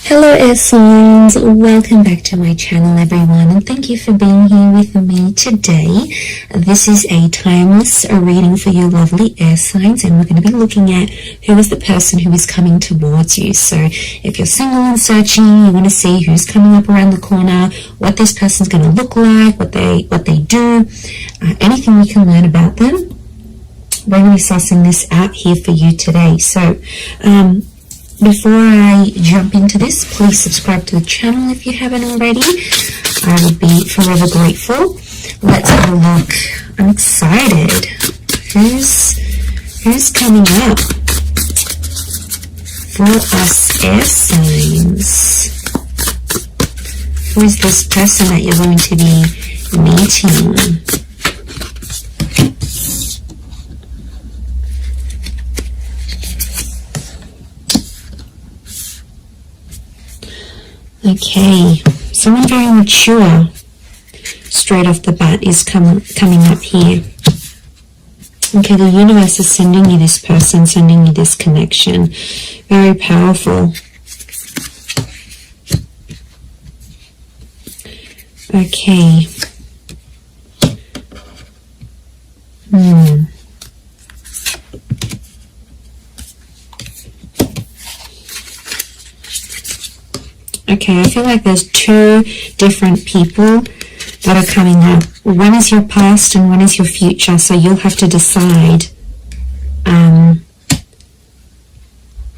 Hello air signs, welcome back to my channel everyone, and thank you for being here with me today. This is a timeless reading for you lovely air signs, and we're going to be looking at who is the person who is coming towards you. So if you're single and searching, you want to see who's coming up around the corner, what this person's going to look like, what they do, anything you can learn about them. We're going to be sussing this out here for you today. So before I jump into this, please subscribe to the channel if you haven't already. I would be forever grateful. Let's have a look. I'm excited. Who's coming up for us air signs? Who is this person that you're going to be meeting? Okay, someone very mature straight off the bat is coming up here. Okay, the universe is sending you this person, sending you this connection. Very powerful. Okay. Okay, I feel like there's two different people that are coming up. One is your past and one is your future, so you'll have to decide.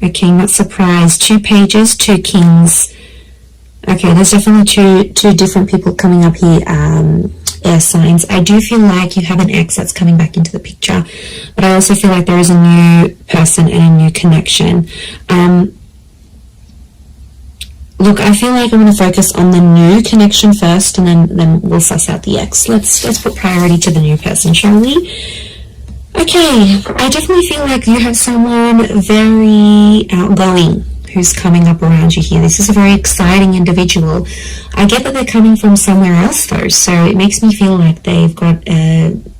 Okay, not surprised. 2 pages, 2 kings. Okay, there's definitely two different people coming up here, air signs. I do feel like you have an ex that's coming back into the picture, but I also feel like there is a new person and a new connection. Look, I feel like I'm going to focus on the new connection first, and then we'll suss out the ex. Let's put priority to the new person, shall we? Okay, I definitely feel like you have someone very outgoing who's coming up around you here. This is a very exciting individual. I get that they're coming from somewhere else though, so it makes me feel like they've got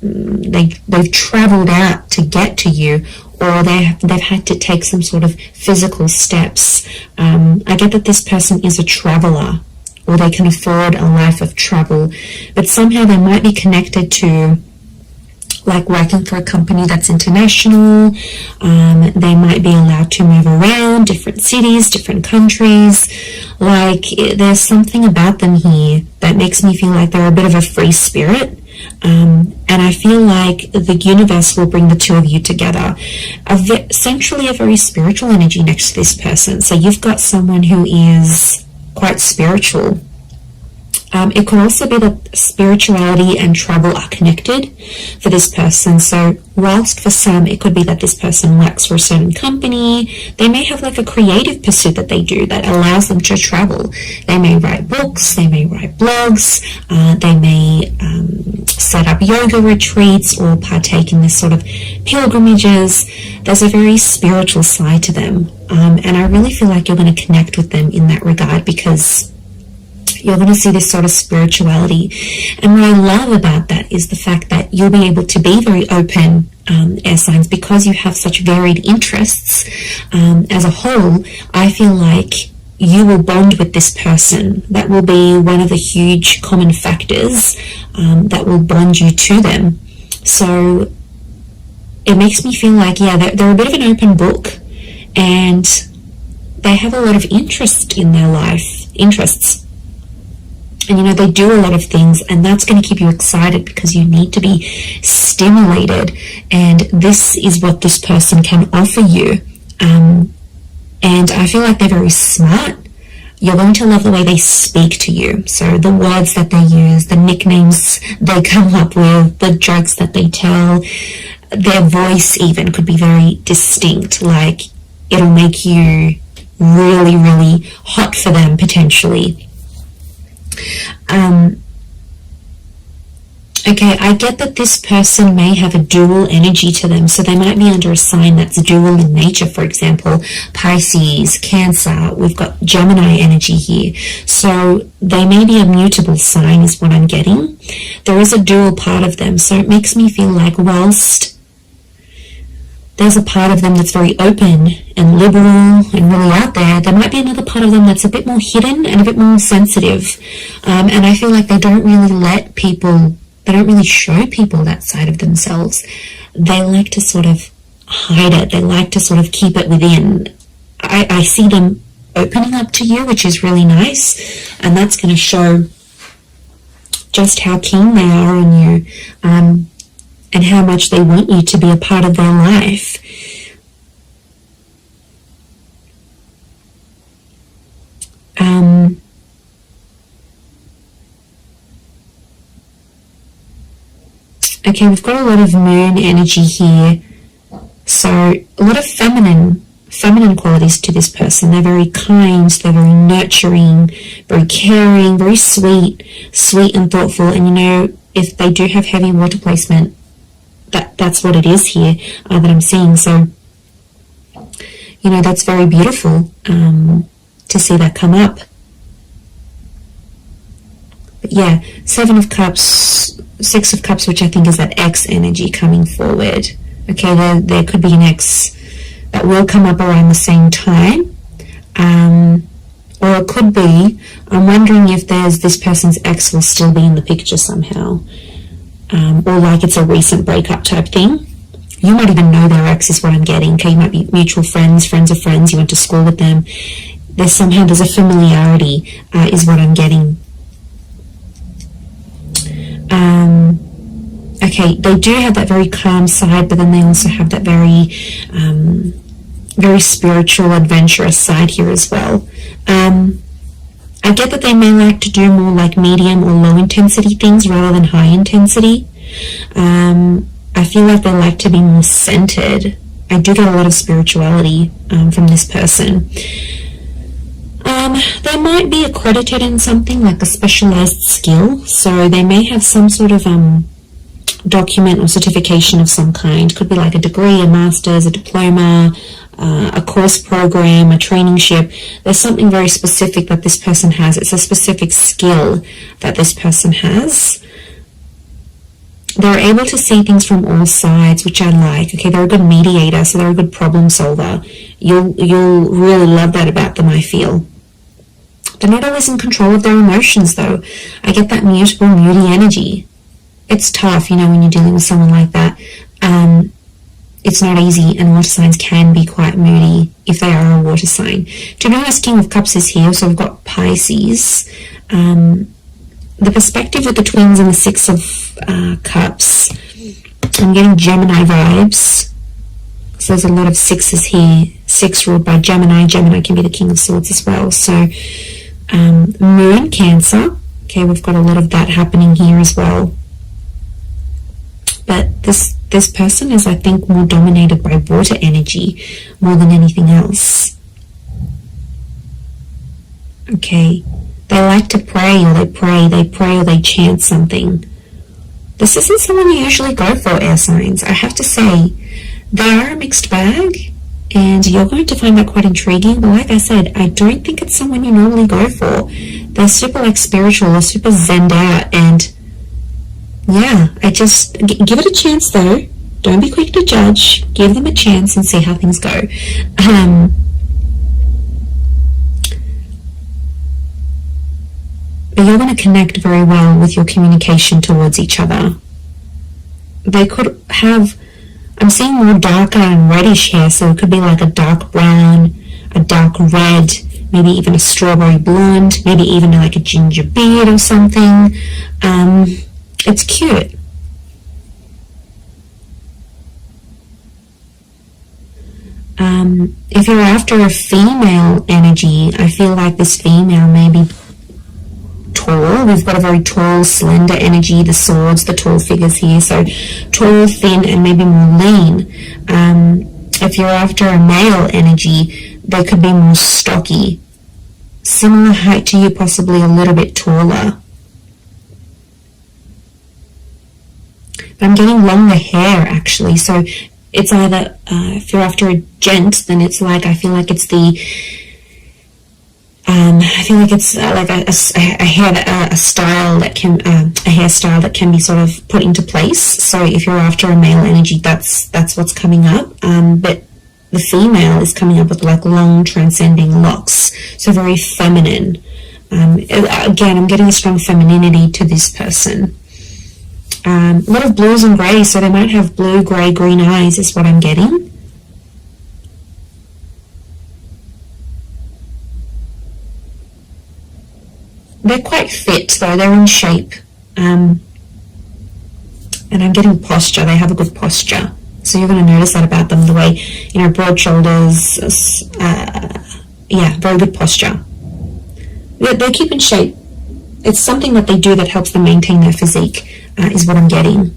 they've traveled out to get to you, or they've had to take some sort of physical steps. I get that this person is a traveler, or they can afford a life of travel, but somehow they might be connected to like working for a company that's international. They might be allowed to move around different cities, different countries. Like there's something about them here that makes me feel like they're a bit of a free spirit. And I feel like the universe will bring the two of you together. Essentially a very spiritual energy next to this person. So you've got someone who is quite spiritual. It could also be that spirituality and travel are connected for this person. So whilst for some it could be that this person works for a certain company, they may have like a creative pursuit that they do that allows them to travel. They may write books, they may write blogs, they may set up yoga retreats or partake in this sort of pilgrimages. There's a very spiritual side to them, and I really feel like you're going to connect with them in that regard, because you're going to see this sort of spirituality. And what I love about that is the fact that you'll be able to be very open, air signs, because you have such varied interests. As a whole, I feel like you will bond with this person. That will be one of the huge common factors that will bond you to them. So it makes me feel like, yeah, they're a bit of an open book, and they have a lot of interest in their life, interests. And, you know, they do a lot of things, and that's going to keep you excited because you need to be stimulated. And this is what this person can offer you. And I feel like they're very smart. You're going to love the way they speak to you. So the words that they use, the nicknames they come up with, the jokes that they tell, their voice even could be very distinct. Like, it'll make you really, really hot for them potentially. Okay, I get that this person may have a dual energy to them, so they might be under a sign that's dual in nature. For example, Pisces, Cancer, we've got Gemini energy here. So they may be a mutable sign is what I'm getting. There is a dual part of them, so it makes me feel like whilst there's a part of them that's very open and liberal and really out there. There might be another part of them that's a bit more hidden and a bit more sensitive. And I feel like they don't really show people that side of themselves. They like to sort of hide it. They like to sort of keep it within. I see them opening up to you, which is really nice. And that's going to show just how keen they are on you. And how much they want you to be a part of their life. Okay, we've got a lot of moon energy here. So a lot of feminine qualities to this person. They're very kind, they're very nurturing, very caring, very sweet and thoughtful. And you know, if they do have heavy water placement, that's what it is here that I'm seeing. So, you know, that's very beautiful to see that come up. But yeah, 7 of Cups, 6 of Cups, which I think is that X energy coming forward. Okay, there could be an X that will come up around the same time. Or it could be, I'm wondering if this person's ex will still be in the picture somehow. Or like it's a recent breakup type thing. You might even know their ex is what I'm getting. Okay, you might be mutual friends of friends, you went to school with them. There's a familiarity is what I'm getting. Okay, they do have that very calm side, but then they also have that very spiritual, adventurous side here as well. I get that they may like to do more like medium or low intensity things rather than high intensity. I feel like they like to be more centered. I do get a lot of spirituality from this person. They might be accredited in something like a specialized skill, so they may have some sort of document or certification of some kind. Could be like a degree, a master's, a diploma, a course program, a traineeship. There's something very specific that this person has. It's a specific skill that this person has. They're able to see things from all sides, which I like. Okay, they're a good mediator, so they're a good problem solver. You'll really love that about them, I feel. They're not always in control of their emotions, though. I get that mutable, moody energy. It's tough, you know, when you're dealing with someone like that. It's not easy, and water signs can be quite moody if they are a water sign. To be honest, King of Cups is here, so we've got Pisces. The perspective with the twins and the 6 of Cups, I'm getting Gemini vibes. So there's a lot of 6s here. 6 ruled by Gemini. Gemini can be the King of Swords as well. So Moon, Cancer. Okay, we've got a lot of that happening here as well. But this person is, I think, more dominated by water energy more than anything else. Okay, they like to pray, or they pray, or they chant something. This isn't someone you usually go for, air signs. I have to say, they are a mixed bag, and you're going to find that quite intriguing. But like I said, I don't think it's someone you normally go for. They're super like spiritual, they're super zenned out, and yeah, I just give it a chance though. Don't be quick to judge. Give them a chance and see how things go. But you're going to connect very well with your communication towards each other. They could have, I'm seeing more darker and reddish hair, so it could be like a dark brown, a dark red, maybe even a strawberry blonde, maybe even like a ginger beard or something. It's cute. If you're after a female energy, I feel like this female may be tall. We've got a very tall, slender energy, the swords, the tall figures here. So tall, thin, and maybe more lean. If you're after a male energy, they could be more stocky. Similar height to you, possibly a little bit taller. But I'm getting longer hair, actually. So it's either, if you're after a gent, then it's like, I feel like it's the I feel like it's like a style that can a hairstyle that can be sort of put into place. So if you're after a male energy, that's what's coming up. But the female is coming up with like long transcending locks, so very feminine. Again, I'm getting a strong femininity to this person. A lot of blues and greys, so they might have blue, grey, green eyes is what I'm getting. They're quite fit though, they're in shape. And I'm getting posture, they have a good posture. So you're going to notice that about them, the way, you know, broad shoulders, yeah, very good posture. They keep in shape. It's something that they do that helps them maintain their physique, is what I'm getting.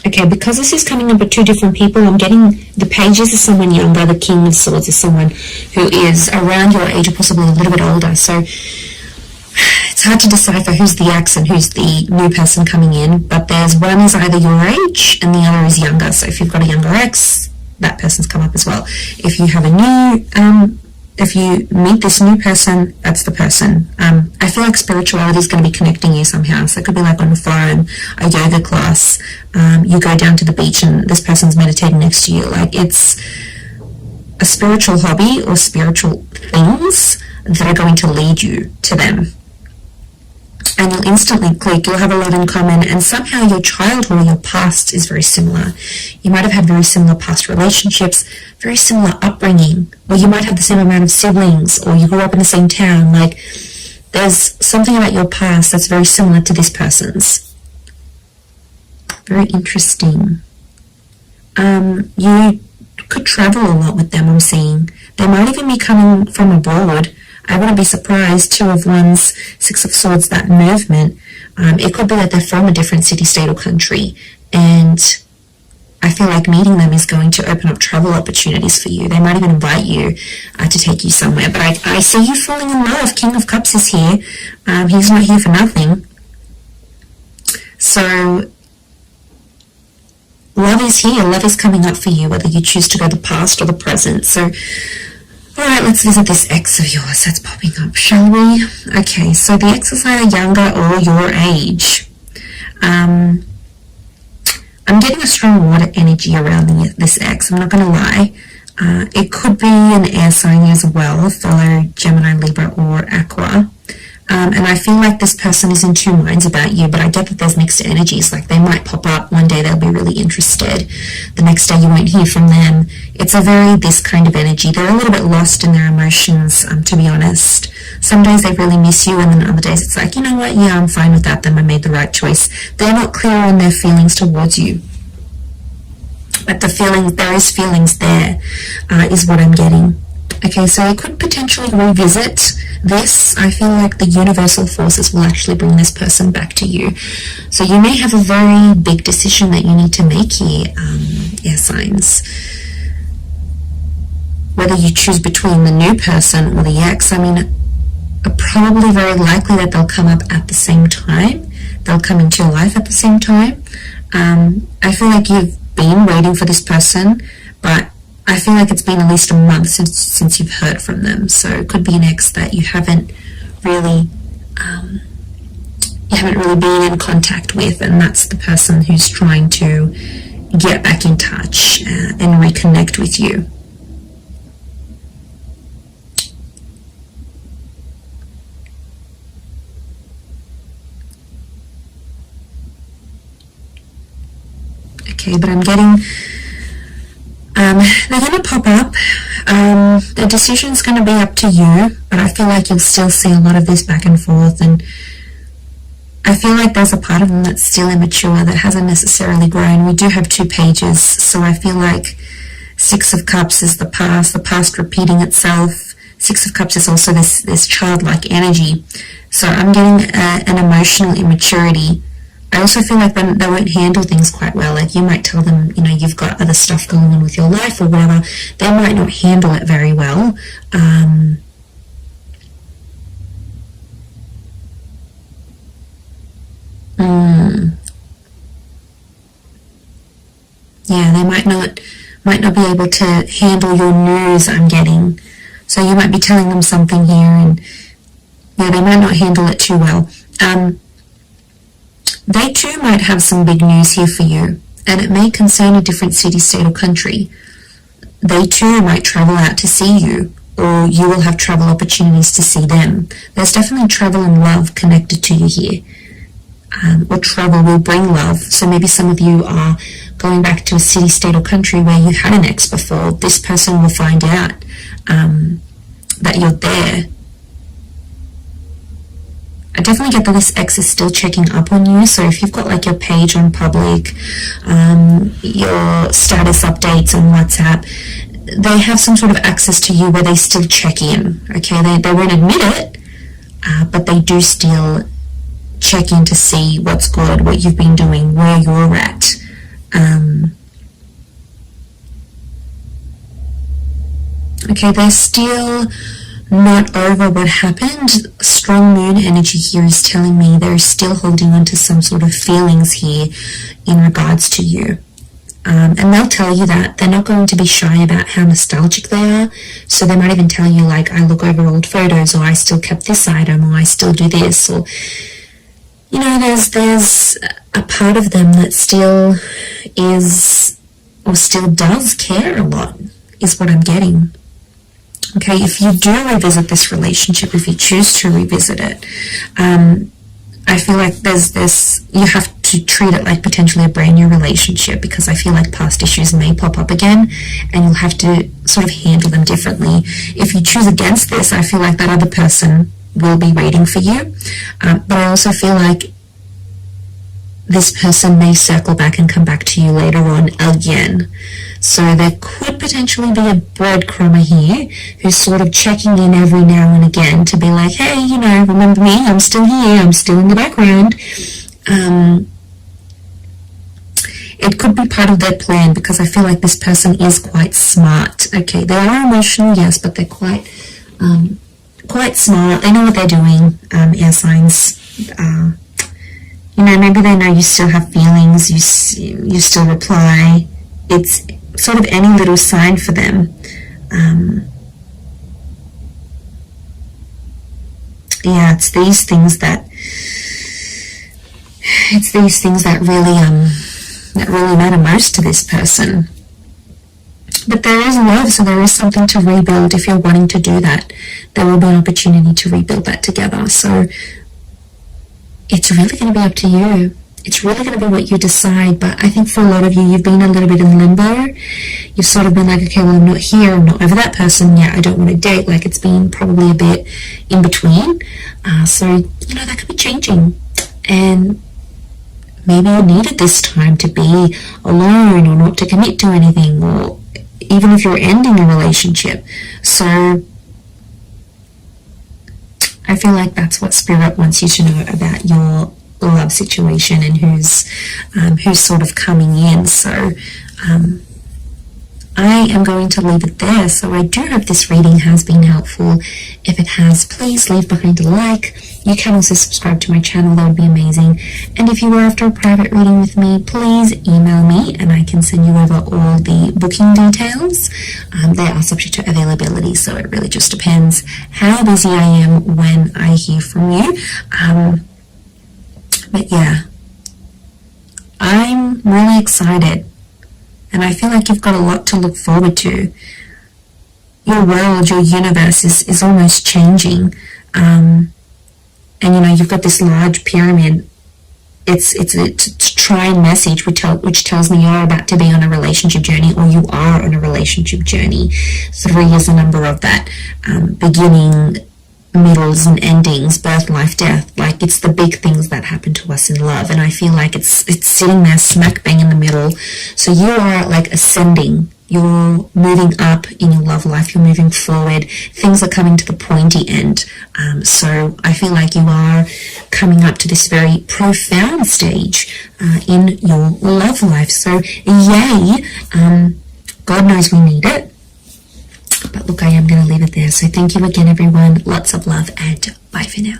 Okay, because this is coming up with two different people, I'm getting the pages is someone younger, the King of Swords is someone who is around your age or possibly a little bit older. So it's hard to decipher who's the ex and who's the new person coming in, but there's one is either your age and the other is younger. So if you've got a younger ex, that person's come up as well. If you have a new, if you meet this new person, that's the person. I feel like spirituality is going to be connecting you somehow. So it could be like on a forum, a yoga class, you go down to the beach and this person's meditating next to you. Like it's a spiritual hobby or spiritual things that are going to lead you to them. And you'll instantly click, you'll have a lot in common, and somehow your childhood or your past is very similar. You might have had very similar past relationships, very similar upbringing, or you might have the same amount of siblings, or you grew up in the same town. Like, there's something about your past that's very similar to this person's. Very interesting. You could travel a lot with them, I'm seeing. They might even be coming from abroad. I wouldn't be surprised. Two of Wands, Six of Swords, that movement. It could be that they're from a different city, state, or country. And I feel like meeting them is going to open up travel opportunities for you. They might even invite you to take you somewhere. But I see you falling in love. King of Cups is here. He's not here for nothing. So love is here. Love is coming up for you, whether you choose to go the past or the present. So alright, let's visit this ex of yours that's popping up, shall we? Okay, so the ex is either younger or your age. I'm getting a strong water energy around this ex, I'm not going to lie. It could be an air sign as well, fellow Gemini, Libra, or Aqua. And I feel like this person is in two minds about you, but I get that there's mixed energies. Like, they might pop up one day, they'll be really interested. The next day you won't hear from them. It's a very this kind of energy. They're a little bit lost in their emotions, to be honest. Some days they really miss you, and then other days it's like, you know what, yeah, I'm fine with that, then I made the right choice. They're not clear on their feelings towards you. But the feelings, there is feelings there, is what I'm getting. Okay, so I could potentially revisit this. I feel like the universal forces will actually bring this person back to you. So you may have a very big decision that you need to make here, air signs. Whether you choose between the new person or the ex, I mean, probably very likely that they'll come up at the same time. They'll come into your life at the same time. I feel like you've been waiting for this person, but I feel like it's been at least a month since you've heard from them. So it could be an ex that you haven't really been in contact with, and that's the person who's trying to get back in touch and reconnect with you. Okay, but I'm getting they're going to pop up. The decision's going to be up to you, but I feel like you'll still see a lot of this back and forth, and I feel like there's a part of them that's still immature, that hasn't necessarily grown. We do have two pages, so I feel like Six of Cups is the past repeating itself. Six of Cups is also this childlike energy. So I'm getting an emotional immaturity. I also feel like they won't handle things quite well. Like, you might tell them, you know, you've got other stuff going on with your life or whatever. They might not handle it very well. Yeah, they might not might not be able to handle your news, I'm getting. So you might be telling them something here, and yeah, they might not handle it too well. They too might have some big news here for you, and it may concern a different city, state, or country. They too might travel out to see you, or you will have travel opportunities to see them. There's definitely travel and love connected to you here. Or travel will bring love. So maybe some of you are going back to a city, state, or country where you had an ex before. This person will find out that you're there. I definitely get that this ex is still checking up on you. So if you've got like your page on public, your status updates on WhatsApp, they have some sort of access to you where they still check in. Okay, they won't admit it, but they do still check in to see what's good, what you've been doing, where you're at. Okay, they're still not over what happened. Strong moon energy here is telling me they're still holding on to some sort of feelings here in regards to you. And they'll tell you that. They're not going to be shy about how nostalgic they are. So they might even tell you, like, I look over old photos, or I still kept this item, or I still do this, or, you know, there's a part of them that still is, or still does care a lot, is what I'm getting. Okay, if you do revisit this relationship, if you choose to revisit it, I feel like there's you have to treat it like potentially a brand new relationship, because I feel like past issues may pop up again and you'll have to sort of handle them differently. If you choose against this, I feel like that other person will be waiting for you. But I also feel like this person may circle back and come back to you later on again. So there could potentially be a breadcrumber here who's sort of checking in every now and again to be like, hey, you know, remember me? I'm still here. I'm still in the background. It could be part of their plan, because I feel like this person is quite smart. Okay, they are emotional, yes, but they're quite smart. They know what they're doing. Air signs. You know, maybe they know you still have feelings. You still reply. It's sort of any little sign for them. Yeah, it's these things that really matter most to this person. But there is love, so there is something to rebuild. If you're wanting to do that, there will be an opportunity to rebuild that together. So it's really going to be up to you. It's really going to be what you decide. But I think for a lot of you, you've been a little bit in limbo. You've sort of been like, okay, well, I'm not here. I'm not over that person yet. I don't want to date. Like, it's been probably a bit in between. So, you know, that could be changing. And maybe you needed this time to be alone, or not to commit to anything, or even if you're ending a relationship. So I feel like that's what Spirit wants you to know about your love situation and who's sort of coming in. So I am going to leave it there. So I do hope this reading has been helpful. If it has, please leave behind a like. You can also subscribe to my channel. That would be amazing. And if you are after a private reading with me, please email me and I can send you over all the booking details. They are subject to availability, so it really just depends how busy I am when I hear from you. But yeah, I'm really excited. And I feel like you've got a lot to look forward to. Your world, your universe is almost changing. And you know, you've got this large pyramid. It's a trine message which tells me you're about to be on a relationship journey, or you are on a relationship journey. 3 is a number of that. Beginning, middles and endings, birth, life, death. Like, it's the big things that happen to us in love, and I feel like it's sitting there smack bang in the middle. So you are like ascending, you're moving up in your love life, you're moving forward, things are coming to the pointy end. So I feel like you are coming up to this very profound stage in your love life. So yay, God knows we need it. But look, I am going to leave it there. So thank you again, everyone. Lots of love, and bye for now.